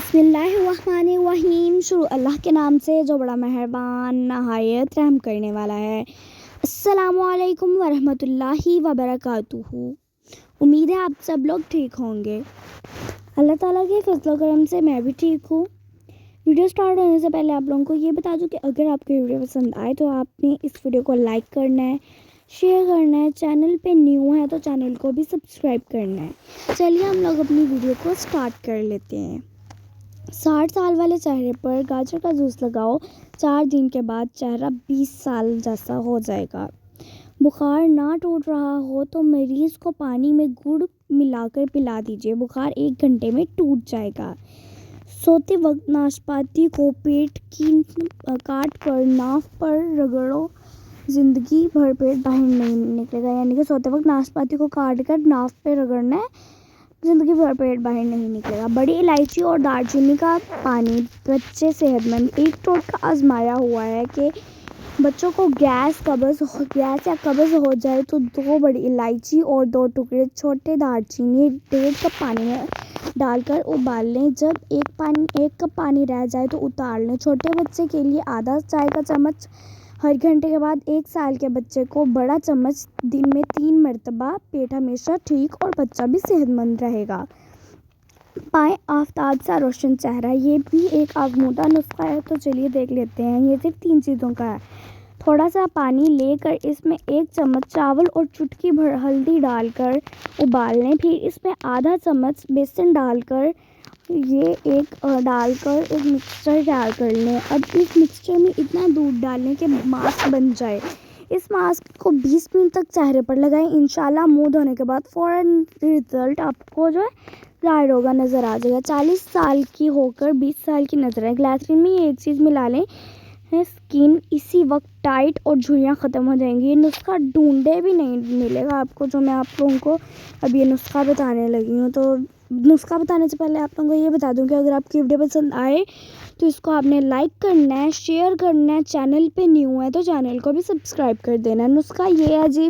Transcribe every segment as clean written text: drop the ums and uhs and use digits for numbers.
बिस्मिल्लाहिर्रहमानिर्रहीम। शुरू अल्लाह के नाम से जो बड़ा मेहरबान नहायत रहम करने वाला है। अस्सलामुअलैकुम वरहमतुल्लाहि वबरकातुहू। उम्मीद है आप सब लोग ठीक होंगे। अल्लाह ताला के फजल करम से मैं भी ठीक हूँ। वीडियो स्टार्ट होने से पहले आप लोगों को ये बता दूँ कि अगर आपको वीडियो पसंद आए तो आपने इस वीडियो को लाइक करना है, शेयर करना है, चैनल पे न्यू है तो चैनल को भी सब्सक्राइब करना है। चलिए हम लोग अपनी वीडियो को स्टार्ट कर लेते हैं। 60 साल वाले चेहरे पर गाजर का जूस लगाओ, 4 दिन के बाद चेहरा 20 साल जैसा हो जाएगा। बुखार ना टूट रहा हो तो मरीज़ को पानी में गुड़ मिलाकर पिला दीजिए, बुखार 1 घंटे में टूट जाएगा। सोते वक्त नाशपाती को पेट की काट कर नाक पर रगड़ो, ज़िंदगी भर पेट बाहर नहीं निकलेगा। यानी कि सोते वक्त नाशपाती को काट कर नाक पे रगड़ना है, ज़िंदगी भर पेट बाहर नहीं निकलेगा। बड़ी इलायची और दालचीनी का पानी बच्चे सेहतमंद। एक टोटका आजमाया हुआ है कि बच्चों को गैस या कब्ज़ हो जाए तो 2 बड़ी इलायची और 2 टुकड़े छोटे दालचीनी 1.5 कप पानी में डालकर उबाल लें। जब 1 कप पानी रह जाए तो उतार लें। छोटे बच्चे के लिए आधा चाय का चम्मच हर घंटे के बाद, 1 साल के बच्चे को बड़ा चम्मच दिन में 3 मरतबा। पेट हमेशा ठीक और बच्चा भी सेहतमंद रहेगा। पाएँ आफ्ताब सा रोशन चेहरा, ये भी एक आजमूदा नुस्खा है तो चलिए देख लेते हैं। ये सिर्फ 3 चीज़ों का है। थोड़ा सा पानी लेकर इसमें 1 चम्मच चावल और चुटकी भर हल्दी डालकर उबाल लें। फिर इसमें आधा चम्मच बेसन डालकर एक मिक्सचर तैयार कर लें। अब इस मिक्सचर में इतना दूध डालें कि मास्क बन जाए। इस मास्क को 20 मिनट तक चेहरे पर लगाएं। इंशाल्लाह मुंह धोने के बाद फ़ौरन रिजल्ट आपको जो है ज़ाहिर होगा, नज़र आ जाएगा। 40 साल की होकर 20 साल की नज़र है। ग्लिसरीन में ये एक चीज़ मिला लें, स्किन इसी वक्त टाइट और झुर्रियाँ ख़त्म हो जाएंगी। ये नुस्खा ढूंढे भी नहीं मिलेगा आपको, जो मैं आप लोगों को अब ये नुस्खा बताने लगी हूँ। तो नुस्खा बताने से पहले आप लोगों को ये बता दूं कि अगर आपकी वीडियो पसंद आए तो इसको आपने लाइक करना है, शेयर करना है, चैनल पे न्यू है तो चैनल को भी सब्सक्राइब कर देना है। नुस्खा ये है जी,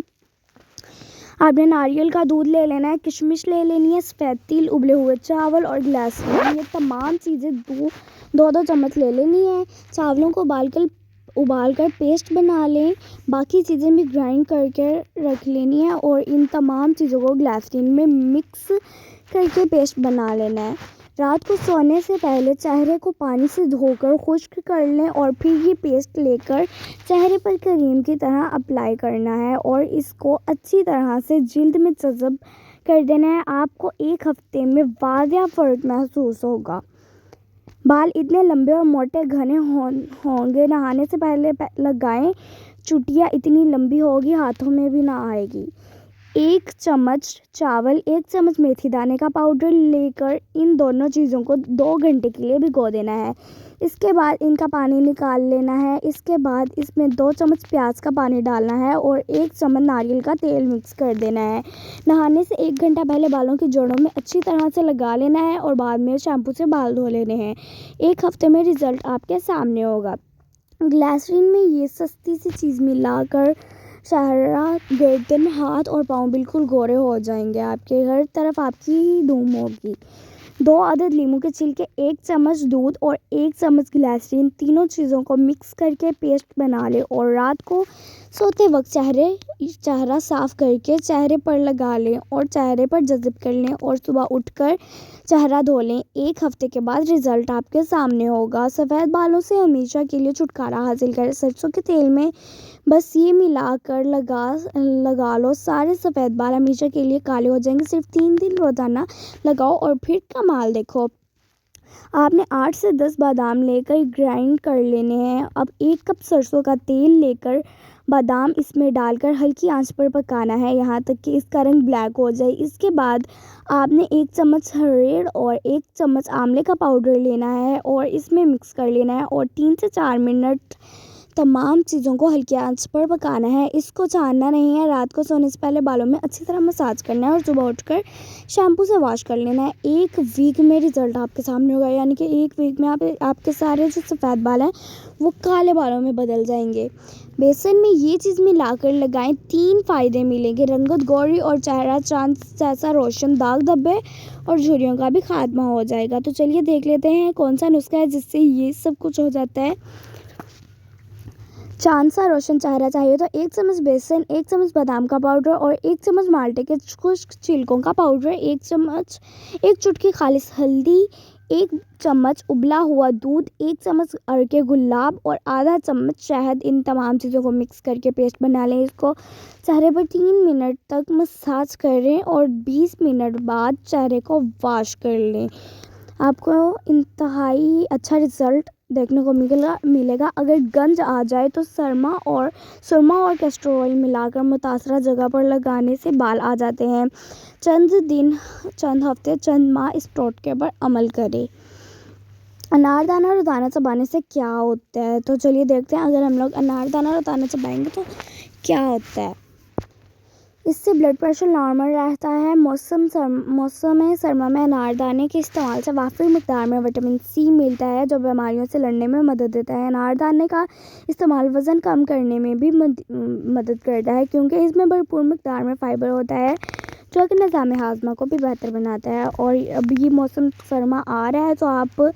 आपने नारियल का दूध ले लेना है, किशमिश ले लेनी है, सफ़ेद तिल, उबले हुए चावल और ग्लिसरीन, ये तमाम चीज़ें 2-2 चम्मच ले लेनी है। चावलों को उबाल कर पेस्ट बना लें। बाकी चीज़ें भी ग्राइंड करके रख लेनी है और इन तमाम चीज़ों को ग्लिसरीन में मिक्स करके पेस्ट बना लेना है। रात को सोने से पहले चेहरे को पानी से धोकर खुश्क कर लें और फिर ये पेस्ट लेकर चेहरे पर क्रीम की तरह अप्लाई करना है और इसको अच्छी तरह से जिल्द में जज़ब कर देना है। आपको 1 हफ्ते में वाज़िह फ़र्क महसूस होगा। बाल इतने लंबे और मोटे घने होंगे, नहाने से पहले लगाएं। चुटिया इतनी लंबी होगी हाथों में भी ना आएगी। 1 चम्मच चावल, 1 चम्मच मेथी दाने का पाउडर लेकर इन दोनों चीज़ों को 2 घंटे के लिए भिगो देना है। इसके बाद इनका पानी निकाल लेना है। इसके बाद इसमें 2 चम्मच प्याज का पानी डालना है और 1 चम्मच नारियल का तेल मिक्स कर देना है। नहाने से 1 घंटा पहले बालों की जड़ों में अच्छी तरह से लगा लेना है और बाद में शैम्पू से बाल धो लेने हैं। 1 हफ्ते में रिज़ल्ट आपके सामने होगा। ग्लिसरीन में ये सस्ती सी चीज़ मिलाकर चेहरा, गर्दन, हाथ और पाँव बिल्कुल गोरे हो जाएंगे। आपके हर तरफ आपकी धूम होगी। 2 अदद नींबू के छिलके, 1 चम्मच दूध और 1 चम्मच ग्लिसरीन, तीनों चीज़ों को मिक्स करके पेस्ट बना लें और रात को सोते वक्त चेहरा साफ़ करके चेहरे पर लगा लें और चेहरे पर जज़ब कर लें और सुबह उठकर चेहरा धो लें। 1 हफ्ते के बाद रिज़ल्ट आपके सामने होगा। सफ़ेद बालों से हमेशा के लिए छुटकारा हासिल करें। सरसों के तेल में बस ये मिलाकर लगा लो, सारे सफ़ेद बाल हमेशा के लिए काले हो जाएंगे। सिर्फ 3 दिन रोज़ाना लगाओ और फिर कमाल देखो। आपने 8 से 10 बादाम लेकर ग्राइंड कर लेने हैं। अब 1 कप सरसों का तेल लेकर बादाम इसमें डालकर हल्की आंच पर पकाना है यहाँ तक कि इसका रंग ब्लैक हो जाए। इसके बाद आपने 1 चम्मच हरेड़ और 1 चम्मच आंवले का पाउडर लेना है और इसमें मिक्स कर लेना है और 3 से 4 मिनट तमाम चीज़ों को हल्की आंच पर पकाना है। इसको छानना नहीं है। रात को सोने से पहले बालों में अच्छी तरह मसाज करना है और सुबह उठकर शैम्पू से वॉश कर लेना है। 1 वीक में रिज़ल्ट आपके सामने होगा, यानी कि 1 वीक में आपके सारे जो सफ़ेद बाल हैं वो काले बालों में बदल जाएंगे। बेसन में ये चीज़ मिलाकर लगाएं, 3 फ़ायदे मिलेंगे। रंगत गौरी और चेहरा चांद जैसा रोशन, दाग धब्बे और झुर्रियों का भी खात्मा हो जाएगा। तो चलिए देख लेते हैं कौन सा नुस्खा है जिससे ये सब कुछ हो जाता है। चांद सा रोशन चेहरा चाहिए तो 1 चम्मच बेसन, 1 चम्मच बादाम का पाउडर और 1 चम्मच माल्टे के खुश्क छिलकों का पाउडर, 1 चुटकी खालिस हल्दी, 1 चम्मच उबला हुआ दूध, 1 चम्मच अरके गुलाब और आधा चम्मच शहद। इन तमाम चीज़ों को मिक्स करके पेस्ट बना लें। इसको चेहरे पर 3 मिनट तक मसाज करें और 20 मिनट बाद चेहरे को वॉश कर लें। आपको इंतहाई अच्छा रिज़ल्ट देखने को मिलेगा। अगर गंज आ जाए तो सुरमा और कैस्टर ऑयल मिलाकर मुतासरा जगह पर लगाने से बाल आ जाते हैं। चंद दिन, चंद हफ्ते, चंद माह इस टोटके पर अमल करें। अनारदाना रोज़ाना चबाने से क्या होता है, तो चलिए देखते हैं। अगर हम लोग अनारदाना रोज़ाना चबाएंगे तो क्या होता है। इससे ब्लड प्रेशर नॉर्मल रहता है। मौसम सरमा में अनारदाने के इस्तेमाल से वाफिर मिकदार में विटामिन सी मिलता है जो बीमारियों से लड़ने में मदद देता है। अनारदाने का इस्तेमाल वज़न कम करने में भी मदद करता है क्योंकि इसमें भरपूर मिकदार में फ़ाइबर होता है जो कि निज़ाम हाज़मा को भी बेहतर बनाता है। और अब ये मौसम सरमा आ रहा है तो आप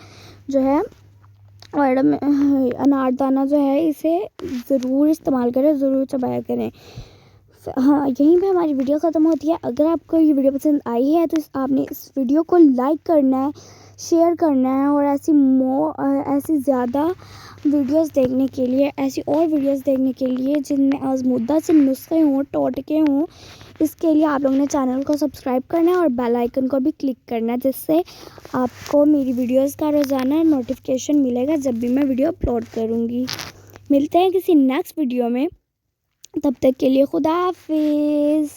जो है और अनारदाना जो है इसे ज़रूर इस्तेमाल करें, ज़रूर चबाया करें। हाँ, यहीं पे हमारी वीडियो ख़त्म होती है। अगर आपको ये वीडियो पसंद आई है तो आपने इस वीडियो को लाइक करना है, शेयर करना है और ऐसी ज़्यादा वीडियोस देखने के लिए, ऐसी और वीडियोस देखने के लिए जिनमें आज़मूदा से नुस्खे हों, टोटके हों, इसके लिए आप लोगों ने चैनल को सब्सक्राइब करना है और बेल आइकन को भी क्लिक करना है, जिससे आपको मेरी वीडियोस का रोज़ाना नोटिफिकेशन मिलेगा जब भी मैं वीडियो अपलोड करूँगी। मिलते हैं किसी नेक्स्ट वीडियो में, तब तक के लिए खुदा हाफिज़।